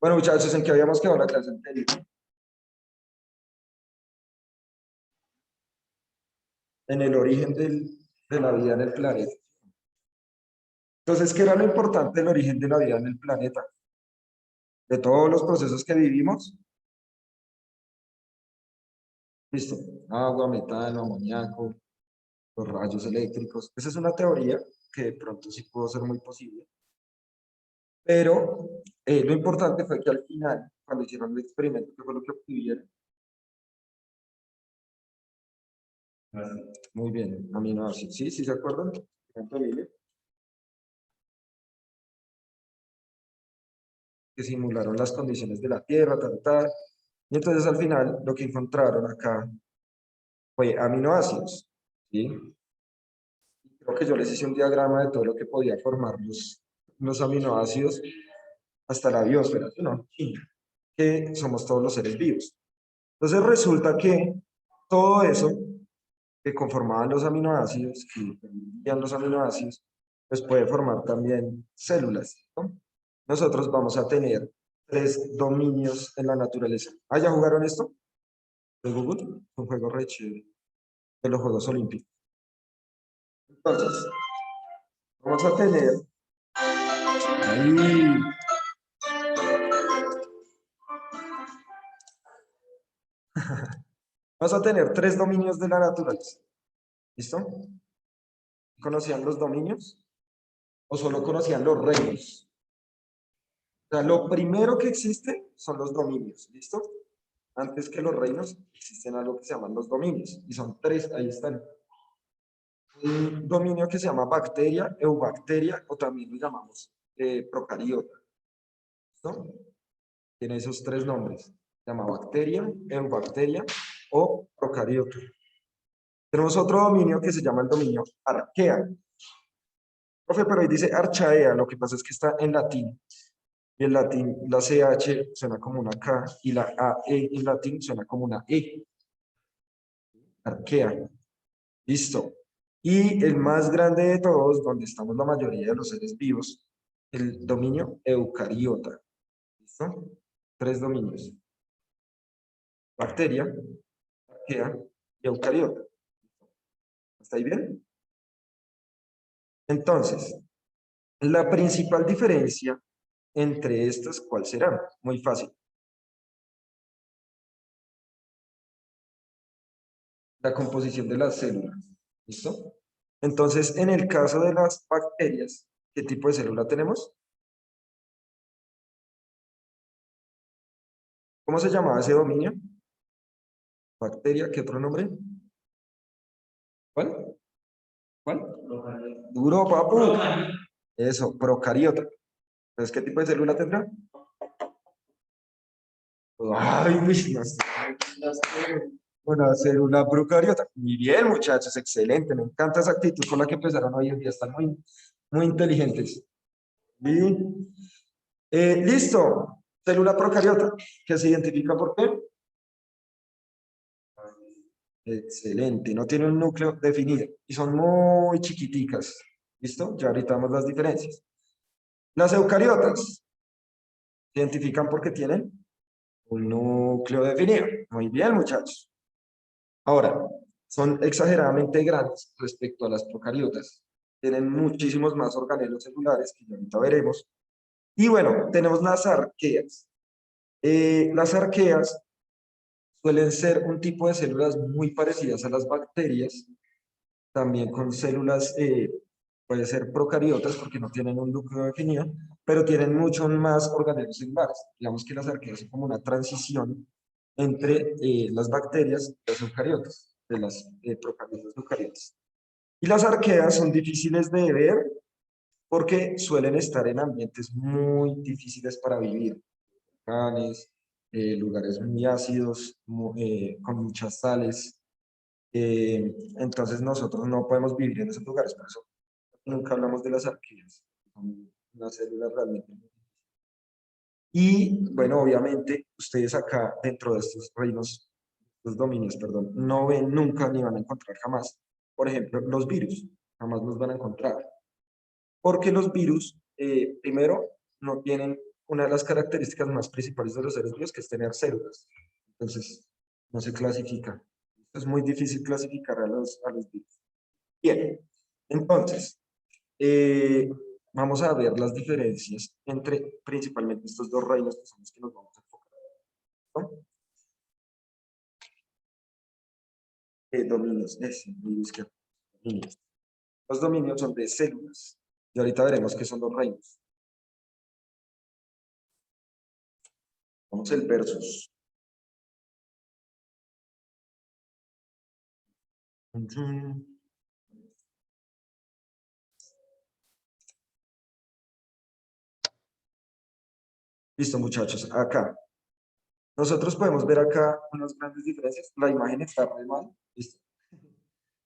Bueno, muchachos, ¿en qué habíamos quedado la clase anterior? En el origen de la vida en el planeta. Entonces, ¿qué era lo importante del origen de la vida en el planeta? De todos los procesos que vivimos. Listo. Agua, metano, amoníaco, los rayos eléctricos. Esa es una teoría que de pronto sí pudo ser muy posible. Pero lo importante fue que al final, cuando hicieron el experimento, ¿qué fue lo que obtuvieron? Muy bien, aminoácidos. ¿Sí? ¿Sí se acuerdan? Que simularon las condiciones de la Tierra, tal, tal. Y entonces al final lo que encontraron acá fue aminoácidos. ¿Sí? Creo que yo les hice un diagrama de todo lo que podía formar los aminoácidos hasta la biosfera, ¿no? Que somos todos los seres vivos. Entonces resulta que todo eso que conformaban los aminoácidos, que permitían los aminoácidos, pues puede formar también células, ¿no? Nosotros vamos a tener 3 dominios en la naturaleza. ¿Ah, ya jugaron esto? ¿De Google? Un juego re chévere, de los Juegos Olímpicos. Entonces, vamos a tener ahí, vamos a tener 3 dominios de la naturaleza. ¿Listo? ¿Conocían los dominios? ¿O solo conocían los reinos? O sea, lo primero que existe son los dominios. ¿Listo? Antes que los reinos, existen algo que se llaman los dominios. Y son 3, ahí están. Un dominio que se llama bacteria, eubacteria, o también lo llamamos procariota. ¿Listo? Tiene esos 3 nombres. Se llama bacteria, eubacteria o procariota. Tenemos otro dominio que se llama el dominio arquea. Profe, pero ahí dice archaea, lo que pasa es que está en latín. Y en latín la CH suena como una K y la AE en latín suena como una E. Arquea. Listo. Y el más grande de todos, donde estamos la mayoría de los seres vivos, el dominio eucariota. ¿Listo? 3 dominios. Bacteria, arquea y eucariota. ¿Está ahí bien? Entonces, la principal diferencia entre estas, ¿cuál será? Muy fácil. La composición de las células. ¿Listo? Entonces, en el caso de las bacterias, ¿qué tipo de célula tenemos? ¿Cómo se llamaba ese dominio? Bacteria, ¿qué otro nombre? ¿Cuál? ¿Cuál? Duro, papu. Eso, procariota. Entonces, ¿qué tipo de célula tendrá? Ay, no sé. Una célula procariota. Muy bien, muchachos, excelente. Me encanta esa actitud con la que empezaron hoy en día. Están muy, muy inteligentes. Bien. Listo. Célula procariota, que se identifica por qué. Excelente. No tiene un núcleo definido y son muy chiquiticas. ¿Listo? Ya ahorita vamos las diferencias. Las eucariotas se identifican porque tienen un núcleo definido. Muy bien, muchachos. Ahora, son exageradamente grandes respecto a las procariotas. Tienen muchísimos más organelos celulares, que ya ahorita veremos. Y bueno, tenemos las arqueas. Las arqueas suelen ser un tipo de células muy parecidas a las bacterias, también con células, puede ser procariotas porque no tienen un núcleo definido, pero tienen mucho más organelos celulares. Digamos que las arqueas son como una transición entre las bacterias y las eucariotas, de las procariotas y eucariotas. Y las arqueas son difíciles de ver porque suelen estar en ambientes muy difíciles para vivir, volcanes, lugares muy ácidos, con muchas sales. Entonces nosotros no podemos vivir en esos lugares, por eso nunca hablamos de las arqueas, son unas células realmente. Y bueno, obviamente ustedes acá dentro de estos reinos, los dominios, perdón, no ven nunca ni van a encontrar jamás, por ejemplo, los virus, jamás los van a encontrar, porque los virus, primero, no tienen una de las características más principales de los seres vivos, que es tener células. Entonces, no se clasifica. Es muy difícil clasificar a los virus. Bien, entonces, vamos a ver las diferencias entre principalmente estos dos reinos que son los que nos vamos a enfocar, ¿no? Dominios, dominios. Los dominios son de células. Y ahorita veremos qué son los reinos. Vamos el versus. Listo, muchachos. Acá. Nosotros podemos ver acá unas grandes diferencias. La imagen está muy mal. ¿Listo?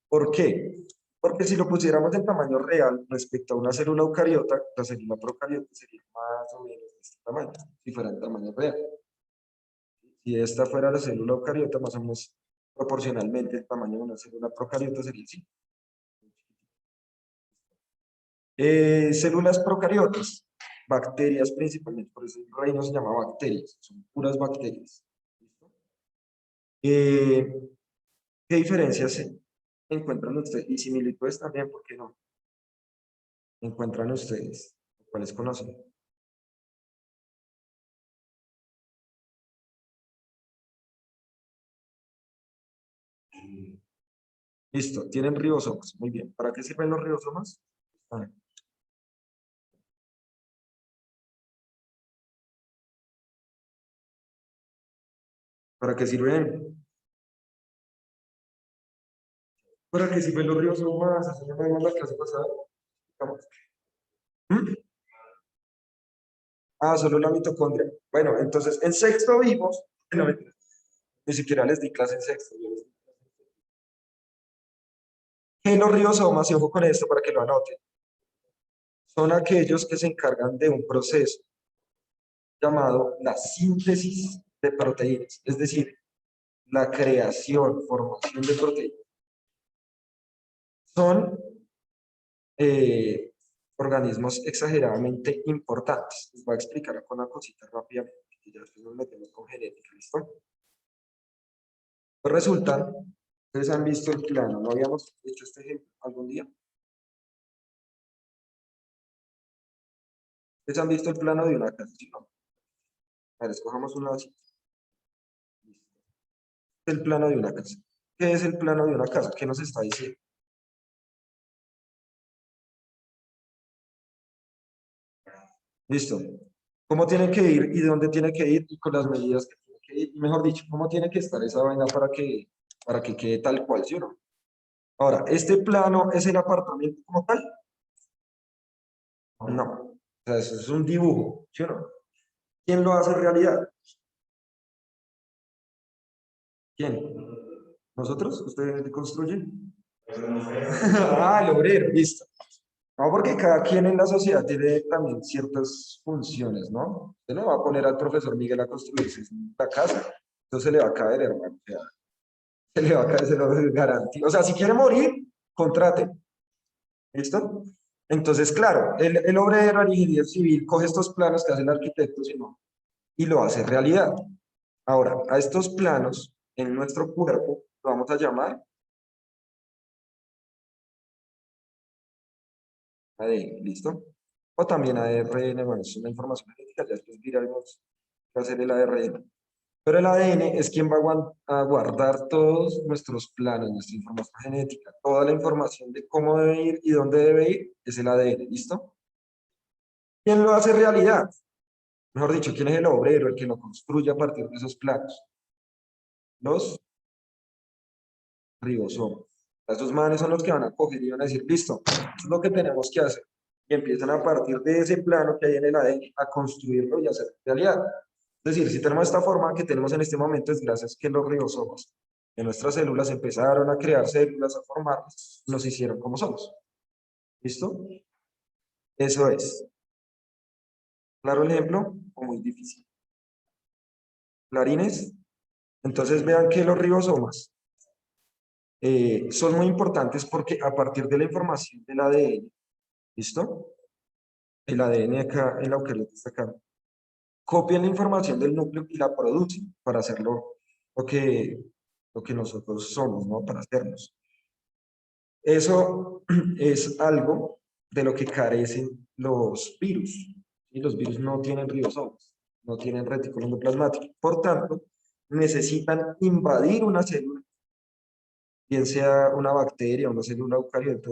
¿Por qué? Porque si lo pusiéramos en tamaño real respecto a una célula eucariota, la célula procariota sería más o menos de este tamaño, si fuera en tamaño real. Si esta fuera la célula eucariota, más o menos proporcionalmente el tamaño de una célula procariota sería así. Células procariotas, bacterias principalmente, por eso el reino se llama bacterias, son puras bacterias. ¿Listo? ¿Qué diferencias se encuentran ustedes? Y similitudes también, ¿por qué no? Encuentran ustedes, ¿cuáles conocen? Listo, tienen ribosomas, muy bien. ¿Para qué sirven los ribosomas? Ah, ¿para qué sirven? ¿Para qué sirven los ribosomas? Eso ya me dio en la clase pasada. Vamos. ¿Mm? Ah, solo la mitocondria. Bueno, entonces, en sexto vimos, no, mentira, ni siquiera les di clase en sexto. Que los ribosomas, y ojo con esto para que lo anoten, son aquellos que se encargan de un proceso llamado la síntesis de proteínas, es decir, la creación, formación de proteínas. Son organismos exageradamente importantes. Les voy a explicar con una cosita rápidamente, y ya después nos metemos con genética, ¿listo? Pues resulta, ustedes han visto el plano, ¿no habíamos hecho este ejemplo algún día? Ustedes han visto el plano de una casa, ¿sí? ¿No? A ver, escojamos una así. El plano de una casa. ¿Qué es el plano de una casa? ¿Qué nos está diciendo? Listo. ¿Cómo tiene que ir y dónde tiene que ir y con las medidas que tiene que ir? Y mejor dicho, ¿cómo tiene que estar esa vaina para que quede tal cual, ¿sí o no? Ahora, ¿este plano es el apartamento como tal? No. O sea, eso es un dibujo, ¿sí o no? ¿Quién lo hace realidad? ¿Quién? ¿Nosotros? ¿Ustedes construyen? Ah, el obrero, listo. No, porque cada quien en la sociedad tiene también ciertas funciones, ¿no? Usted no va a poner al profesor Miguel a construirse la casa, entonces se le va a caer, hermano. O sea, se le va a caer, se lo garantizo. O sea, si quiere morir, contrate. ¿Listo? Entonces, claro, el obrero, el ingeniero civil, coge estos planos que hace el arquitecto, y lo hace realidad. Ahora, a estos planos, en nuestro cuerpo, lo vamos a llamar ADN, ¿listo? O también ARN, bueno, es una información genética, ya después diremos qué hacer el ARN. Pero el ADN es quien va a guardar todos nuestros planos, nuestra información genética, toda la información de cómo debe ir y dónde debe ir, es el ADN, ¿listo? ¿Quién lo hace realidad? Mejor dicho, ¿quién es el obrero, el que lo construye a partir de esos planos? Los ribosomas. Estos manes son los que van a coger y van a decir, listo, esto es lo que tenemos que hacer. Y empiezan a partir de ese plano que hay en el ADN a construirlo y hacer realidad. Es decir, si tenemos esta forma que tenemos en este momento es gracias a que los ribosomas de nuestras células empezaron a crear células, a formarlas, nos hicieron como somos. ¿Listo? Eso es. ¿Claro el ejemplo? ¿O muy difícil? ¿Clarines? Entonces vean que los ribosomas son muy importantes porque a partir de la información del ADN, ¿listo? El ADN acá, el eucariote está acá. copian la información del núcleo y la producen para hacerlo lo que, lo que nosotros somos, ¿no? Para hacernos. Eso es algo de lo que carecen los virus. Y los virus no tienen ribosomas, no tienen retículo endoplasmático. Por tanto, necesitan invadir una célula, bien sea una bacteria o una célula eucariota,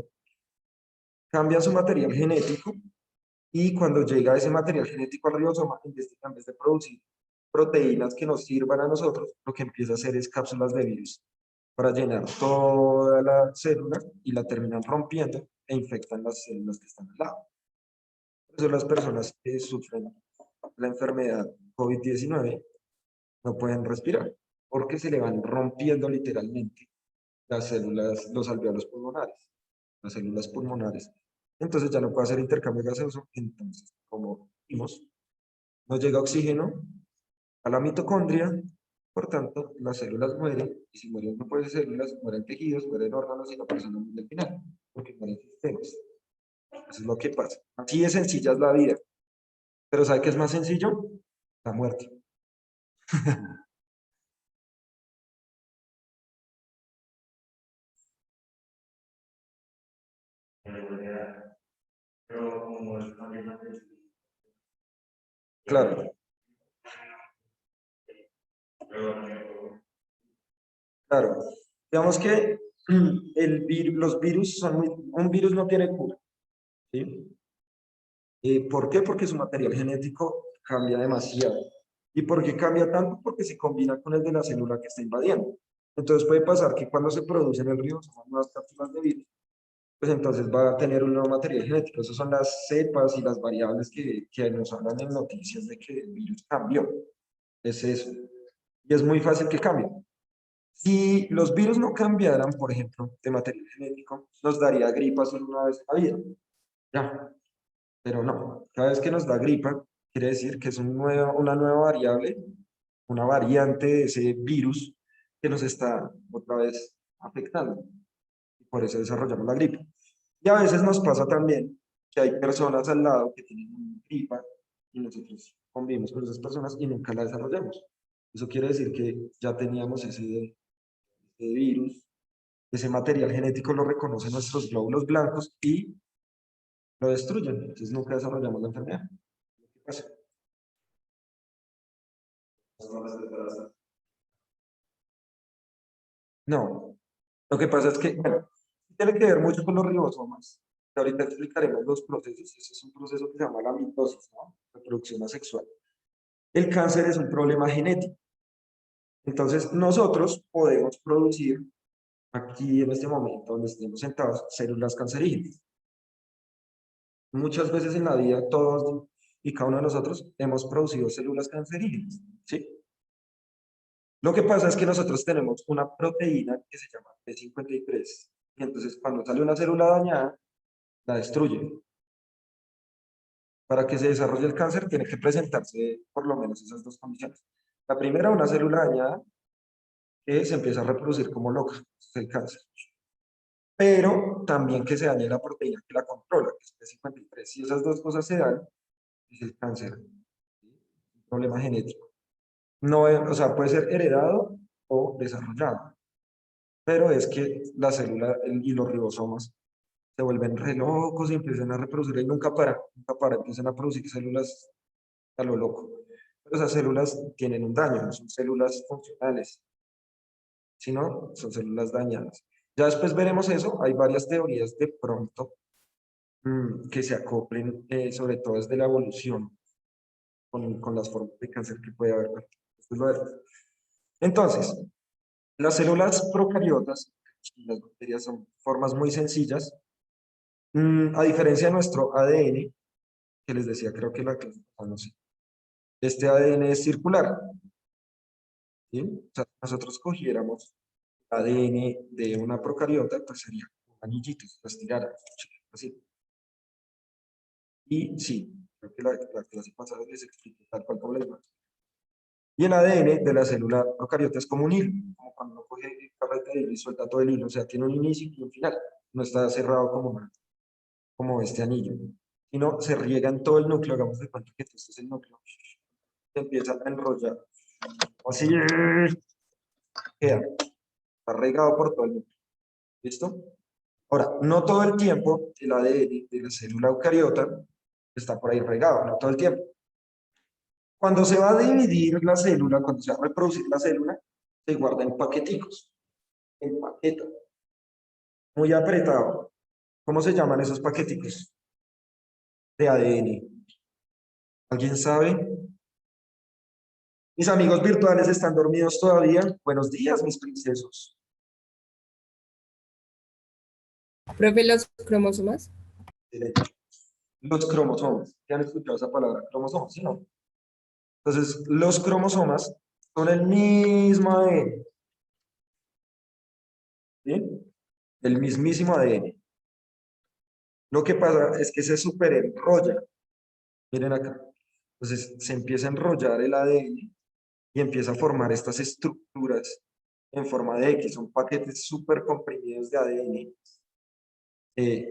cambian su material genético y cuando llega ese material genético al ribosoma, en vez de producir proteínas que nos sirvan a nosotros, lo que empieza a hacer es cápsulas de virus para llenar toda la célula y la terminan rompiendo e infectan las células que están al lado. Por eso las personas que sufren la enfermedad COVID-19 no pueden respirar, porque se le van rompiendo literalmente las células, los alveolos pulmonares, las células pulmonares. Entonces ya no puede hacer intercambio gaseoso. Entonces, como vimos, no llega oxígeno a la mitocondria, por tanto, las células mueren, y si mueren un grupo de células, mueren tejidos, mueren órganos y la persona muere al final, porque mueren sistemas. Eso es lo que pasa. Así de sencilla es la vida. Pero ¿sabe qué es más sencillo? La muerte. Claro, claro. Digamos que los virus son un virus no tiene cura, ¿sí? ¿Por qué? Porque su material genético cambia demasiado. ¿Y por qué cambia tanto? Porque se combina con el de la célula que está invadiendo. Entonces puede pasar que cuando se producen el ribosoma nuevas cápsulas de virus, pues entonces va a tener un nuevo material genético. Esas son las cepas y las variables que nos hablan en noticias de que el virus cambió. Es eso. Y es muy fácil que cambie. Si los virus no cambiaran, por ejemplo, de material genético, nos daría gripa solo una vez en la vida. Ya, pero no. Cada vez que nos da gripa, quiere decir que es una nueva variable, una variante de ese virus que nos está otra vez afectando. Y por eso desarrollamos la gripa. Y a veces nos pasa también que hay personas al lado que tienen gripa y nosotros convivimos con esas personas y nunca la desarrollamos. Eso quiere decir que ya teníamos ese virus, ese material genético lo reconocen nuestros glóbulos blancos y lo destruyen. Entonces nunca desarrollamos la enfermedad. ¿Qué pasa? No, lo que pasa es que, bueno, tiene que ver mucho con los ribosomas. Ahorita explicaremos los procesos. Ese es un proceso que se llama la mitosis, ¿no? Reproducción asexual. El cáncer es un problema genético. Entonces, nosotros podemos producir aquí en este momento donde estemos sentados células cancerígenas. Muchas veces en la vida, todos y cada uno de nosotros hemos producido células cancerígenas, ¿sí? Lo que pasa es que nosotros tenemos una proteína que se llama P53, y entonces cuando sale una célula dañada, la destruye. Para que se desarrolle el cáncer, tiene que presentarse por lo menos esas dos condiciones. La primera, una célula dañada que se empieza a reproducir como loca, es el cáncer. Pero también que se dañe la proteína que la controla, que es P53. Si esas dos cosas se dan, es el cáncer, ¿sí? Un problema genético. No, o sea, puede ser heredado o desarrollado, pero es que la célula y los ribosomas se vuelven re locos y empiezan a reproducir y nunca para, empiezan a producir células a lo loco. Pero esas células tienen un daño, no son células funcionales, sino son células dañadas. Ya después veremos eso, hay varias teorías de pronto que se acoplen, sobre todo desde la evolución, con las formas de cáncer que puede haber. Bueno, después lo veremos. Entonces, las células procariotas, las bacterias son formas muy sencillas, a diferencia de nuestro ADN, que les decía, creo que no sé, este ADN es circular, ¿sí? O sea, si nosotros cogiéramos ADN de una procariota, pues sería un anillito, si lo estirara, así. Y sí, creo que la clase pasada les expliqué tal cual como les va. Y el ADN de la célula procariota es como un hilo, como cuando uno coge carrete de hilo y suelta todo el hilo, o sea, tiene un inicio y un final, no está cerrado como este anillo, sino se riega en todo el núcleo, hagamos de cuenta que esto es el núcleo, se empiezan a enrollar. Así queda, está regado por todo el mundo. ¿Listo? Ahora, no todo el tiempo el ADN de la célula eucariota está por ahí regado, no todo el tiempo. Cuando se va a dividir la célula, cuando se va a reproducir la célula, se guarda en paqueticos, en paquetas, muy apretado. ¿Cómo se llaman esos paqueticos de ADN? ¿Alguien sabe? Mis amigos virtuales están dormidos todavía. Buenos días, mis princesos. Profe, los cromosomas. Los cromosomas. ¿Ya han escuchado esa palabra? Cromosomas, ¿sí no? Entonces, los cromosomas son el mismo ADN, ¿sí? El mismísimo ADN. Lo que pasa es que se superenrolla. Miren acá. Entonces, se empieza a enrollar el ADN y empieza a formar estas estructuras en forma de X. Son paquetes súper comprimidos de ADN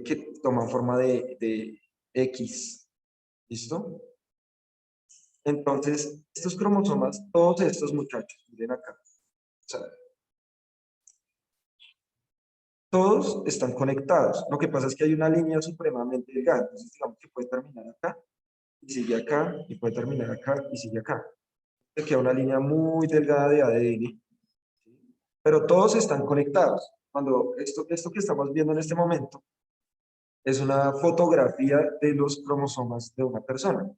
que toman forma de X. ¿Listo? Entonces, estos cromosomas, todos estos muchachos, miren acá. O sea, todos están conectados. Lo que pasa es que hay una línea supremamente delgada. Entonces, digamos que puede terminar acá, y sigue acá, y puede terminar acá, y sigue acá. Te queda una línea muy delgada de ADN, pero todos están conectados. Cuando esto que estamos viendo en este momento es una fotografía de los cromosomas de una persona.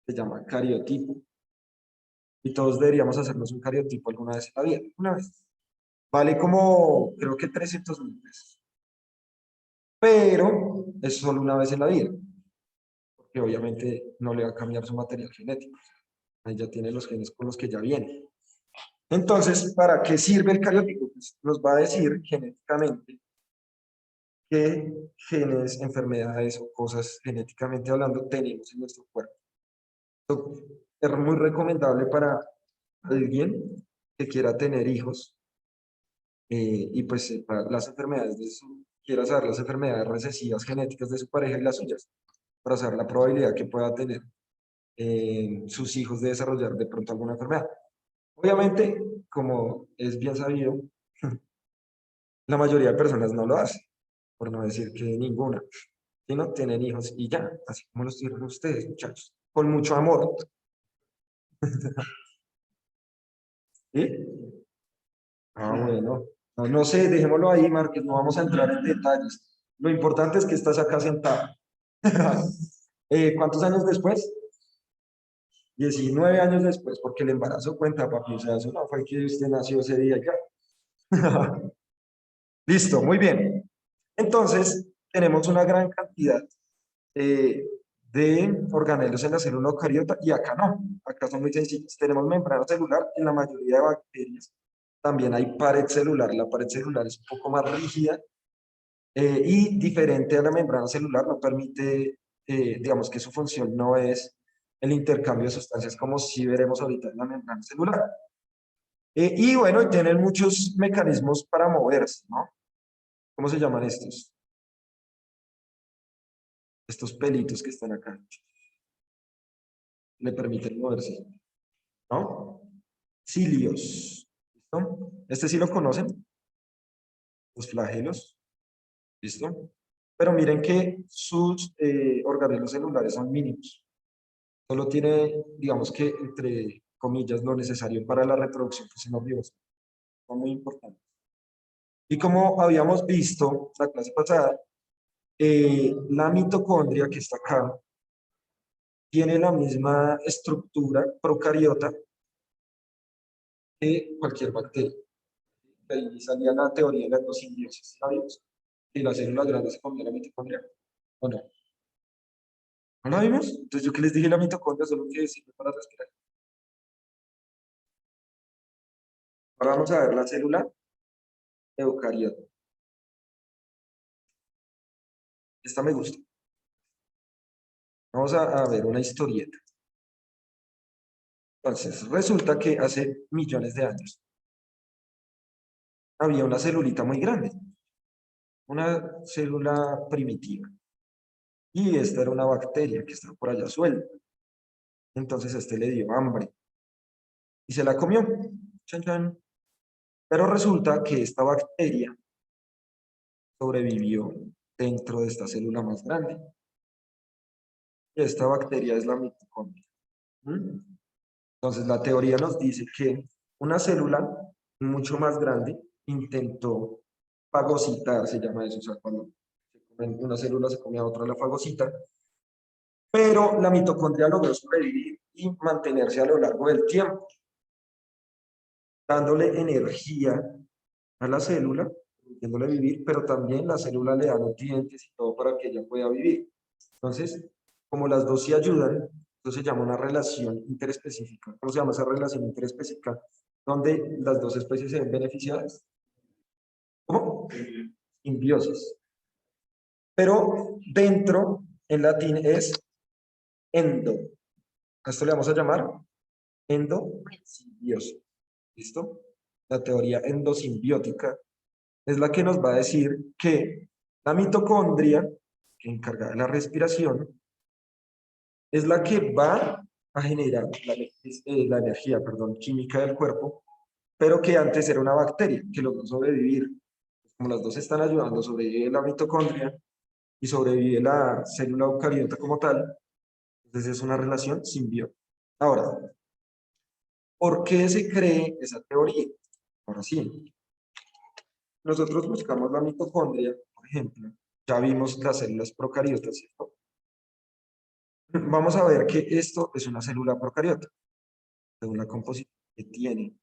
Se llama cariotipo. Y todos deberíamos hacernos un cariotipo alguna vez en la vida. Una vez. Vale como, creo que 300.000 pesos. Pero es solo una vez en la vida. Porque obviamente no le va a cambiar su material genético. Ahí ya tiene los genes con los que ya viene. Entonces, ¿para qué sirve el cariotipo? Pues nos va a decir genéticamente qué genes, enfermedades o cosas genéticamente hablando tenemos en nuestro cuerpo. Esto es muy recomendable para alguien que quiera tener hijos y pues para las enfermedades quiera saber las enfermedades recesivas genéticas de su pareja y las suyas, para saber la probabilidad que pueda tener sus hijos de desarrollar de pronto alguna enfermedad. Obviamente, como es bien sabido, la mayoría de personas no lo hace, por no decir que ninguna, sino tienen hijos y ya, así como los tienen ustedes, muchachos, con mucho amor. ¿Sí? Ah, bueno. No, no sé, dejémoslo ahí, Márquez, no vamos a entrar en detalles. Lo importante es que estás acá sentado. ¿Cuántos años después? 19 años después, porque el embarazo cuenta, papi. O sea, eso no fue que usted nació ese día ya. Listo, muy bien. Entonces, tenemos una gran cantidad eh, de organelos en la célula eucariota y acá no. Acá son muy sencillos. Tenemos membrana celular en la mayoría de bacterias. También hay pared celular. La pared celular es un poco más rígida y diferente a la membrana celular, no permite, digamos que su función no es el intercambio de sustancias como si veremos ahorita en la membrana celular. Y bueno, tienen muchos mecanismos para moverse, ¿no? ¿Cómo se llaman estos? Estos pelitos que están acá. Le permiten moverse, ¿no? Cilios. ¿Listo? Este sí lo conocen, los flagelos. ¿Listo? Pero miren que sus organelos celulares son mínimos. Solo tiene, digamos que, entre comillas, lo necesario para la reproducción que se nos dio. Es muy importante. Y como habíamos visto la clase pasada, la mitocondria que está acá tiene la misma estructura procariota que cualquier bacteria. De ahí salía la teoría de la endosimbiosis, ¿sabías? Y las células grandes se comían la mitocondria. ¿O no? ¿No la vimos? Entonces, yo que les dije la mitocondria solo que sirve para respirar. Ahora vamos a ver la célula eucariota. Esta me gusta. Vamos a ver una historieta. Entonces, resulta que hace millones de años había una celulita muy grande, una célula primitiva. Y esta era una bacteria que estaba por allá suelta. Entonces este le dio hambre y se la comió. Chan, chan. Pero resulta que esta bacteria sobrevivió dentro de esta célula más grande. Y esta bacteria es la mitocondria. ¿Mm? Entonces la teoría nos dice que una célula mucho más grande intentó fagocitar, se llama eso, o sea, cuando una célula se come a otra, la fagocita, pero la mitocondria logró sobrevivir y mantenerse a lo largo del tiempo, dándole energía a la célula, permitiéndole vivir, pero también la célula le da nutrientes y todo para que ella pueda vivir. Entonces, como las dos se ayudan, eso se llama una relación interespecífica. ¿Cómo se llama esa relación interespecífica? Donde las dos especies se ven beneficiadas. ¿Cómo? Simbiosis. Pero dentro, en latín, es endo. A esto le vamos a llamar endosimbiosis. ¿Listo? La teoría endosimbiótica es la que nos va a decir que la mitocondria, que encarga de la respiración, es la que va a generar la energía, perdón, química del cuerpo, pero que antes era una bacteria que logró sobrevivir. Como las dos están ayudando, sobrevive la mitocondria y sobrevive la célula eucariota como tal, entonces es una relación simbiótica. Ahora, ¿por qué se cree esa teoría? Ahora sí, nosotros buscamos la mitocondria, por ejemplo, ya vimos las células procariotas, ¿cierto? Vamos a ver que esto es una célula procariota, según la composición que tiene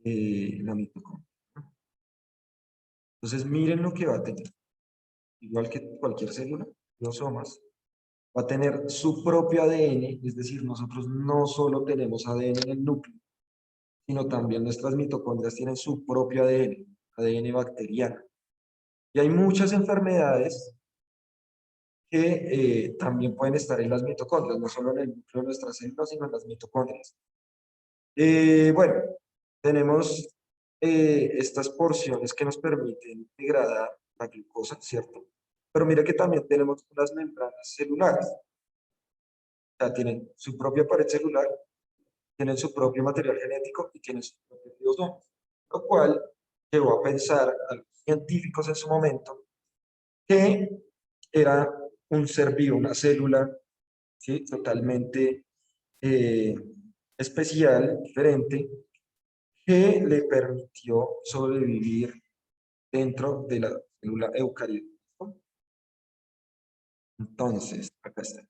la mitocondria. Entonces, miren lo que va a tener. Igual que cualquier célula, los somas, va a tener su propio ADN, es decir, nosotros no solo tenemos ADN en el núcleo, sino también nuestras mitocondrias tienen su propio ADN, ADN bacteriano. Y hay muchas enfermedades que también pueden estar en las mitocondrias, no solo en el núcleo de nuestras células, sino en las mitocondrias. Bueno, tenemos estas porciones que nos permiten degradar la glucosa, ¿cierto? Pero mire que también tenemos unas membranas celulares. O sea, tienen su propia pared celular, tienen su propio material genético y tienen sus propios ribosomas. Lo cual llevó a pensar a los científicos en su momento que era un ser vivo, una célula, ¿sí? Totalmente eh, especial, diferente, que le permitió sobrevivir dentro de la célula eucariota. Entonces, acá está.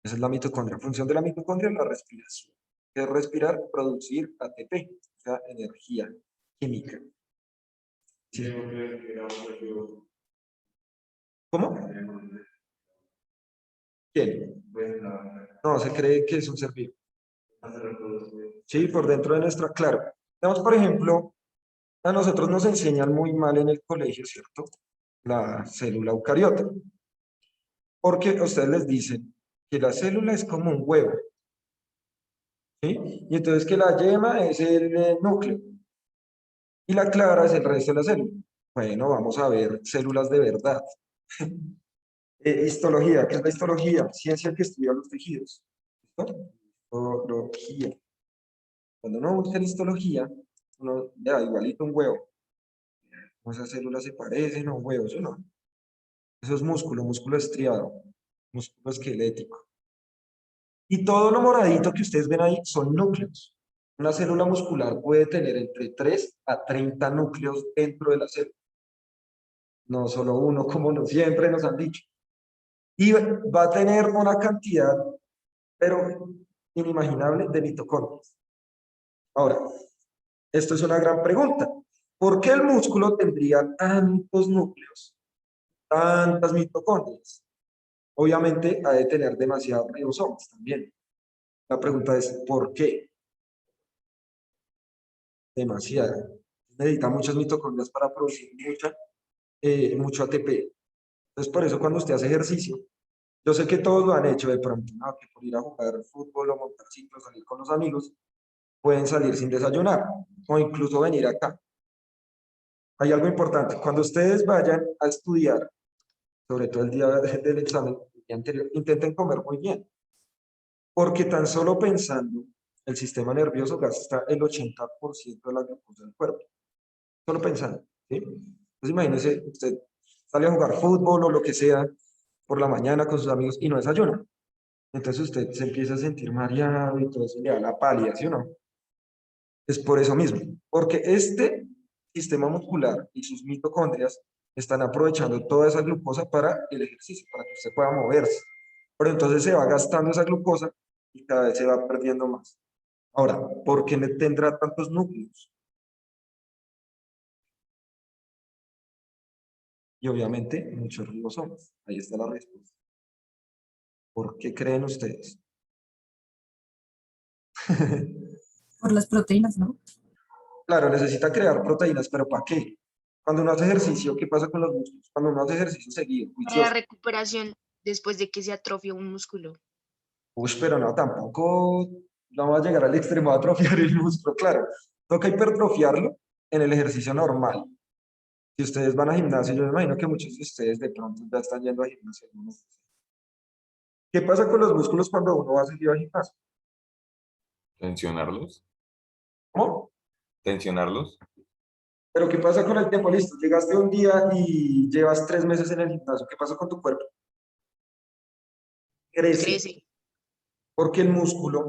Esa es la mitocondria. Función de la mitocondria es la respiración. ¿Qué es respirar? Producir ATP, o sea, energía química. Sí. ¿Cómo? ¿Quién? No, se cree que es un ser vivo. Sí, por dentro de nuestra, claro. Tenemos, por ejemplo, a nosotros nos enseñan muy mal en el colegio, ¿cierto? La célula eucariota. Porque a ustedes les dicen que la célula es como un huevo, ¿sí? Y entonces que la yema es el núcleo y la clara es el resto de la célula. Bueno, vamos a ver células de verdad. Histología, ¿qué es la histología? Ciencia que estudia los tejidos. ¿Listo? Histología. Cuando uno busca en histología, uno da igualito un huevo. Esas células se parecen a un huevo, ¿sí o no? Eso es músculo, músculo estriado, músculo esquelético. Y todo lo moradito que ustedes ven ahí son núcleos. Una célula muscular puede tener entre 3 a 30 núcleos dentro de la célula. No solo uno, como siempre nos han dicho. Y va a tener una cantidad, pero inimaginable, de mitocondrias. Ahora, esto es una gran pregunta. ¿Por qué el músculo tendría tantos núcleos, tantas mitocondrias? Obviamente ha de tener demasiados ribosomas también. La pregunta es, ¿por qué? Demasiada. Necesita muchas mitocondrias para producir mucho ATP. Entonces, por eso cuando usted hace ejercicio, yo sé que todos lo han hecho de pronto, ¿no? Que por ir a jugar fútbol o montar ciclos, salir con los amigos, pueden salir sin desayunar o incluso venir acá. Hay algo importante, cuando ustedes vayan a estudiar, sobre todo el día del examen, el día anterior, intenten comer muy bien. Porque tan solo pensando, el sistema nervioso gasta el 80% de la glucosa del cuerpo. Solo pensando, ¿sí? Entonces imagínese, usted sale a jugar fútbol o lo que sea por la mañana con sus amigos y no desayuna. Entonces usted se empieza a sentir mareado y todo eso le da la pálida, ¿sí o no? Es por eso mismo, porque este sistema muscular y sus mitocondrias están aprovechando toda esa glucosa para el ejercicio, para que usted pueda moverse. Pero entonces se va gastando esa glucosa y cada vez se va perdiendo más. Ahora, ¿por qué no tendrá tantos núcleos? Y obviamente muchos ribosomas. Ahí está la respuesta. ¿Por qué creen ustedes? Por las proteínas, ¿no? Claro, necesita crear proteínas, pero ¿para qué? Cuando uno hace ejercicio, ¿qué pasa con los músculos? Cuando uno hace ejercicio seguido, Para la juicioso. recuperación después de que se atrofia un músculo. Uy, pero no, tampoco no va a llegar al extremo de atrofiar el músculo. Claro, toca hipertrofiarlo en el ejercicio normal. Si ustedes van a gimnasio, yo me imagino que muchos de ustedes de pronto ya están yendo a gimnasio. ¿No? ¿Qué pasa con los músculos cuando uno va a seguir al gimnasio? Tensionarlos, ¿Cómo? tensionarlos. Pero ¿qué pasa con el tiempo? Listo, llegaste un día y llevas 3 meses en el gimnasio. ¿Qué pasa con tu cuerpo? Crece, Crece. porque el músculo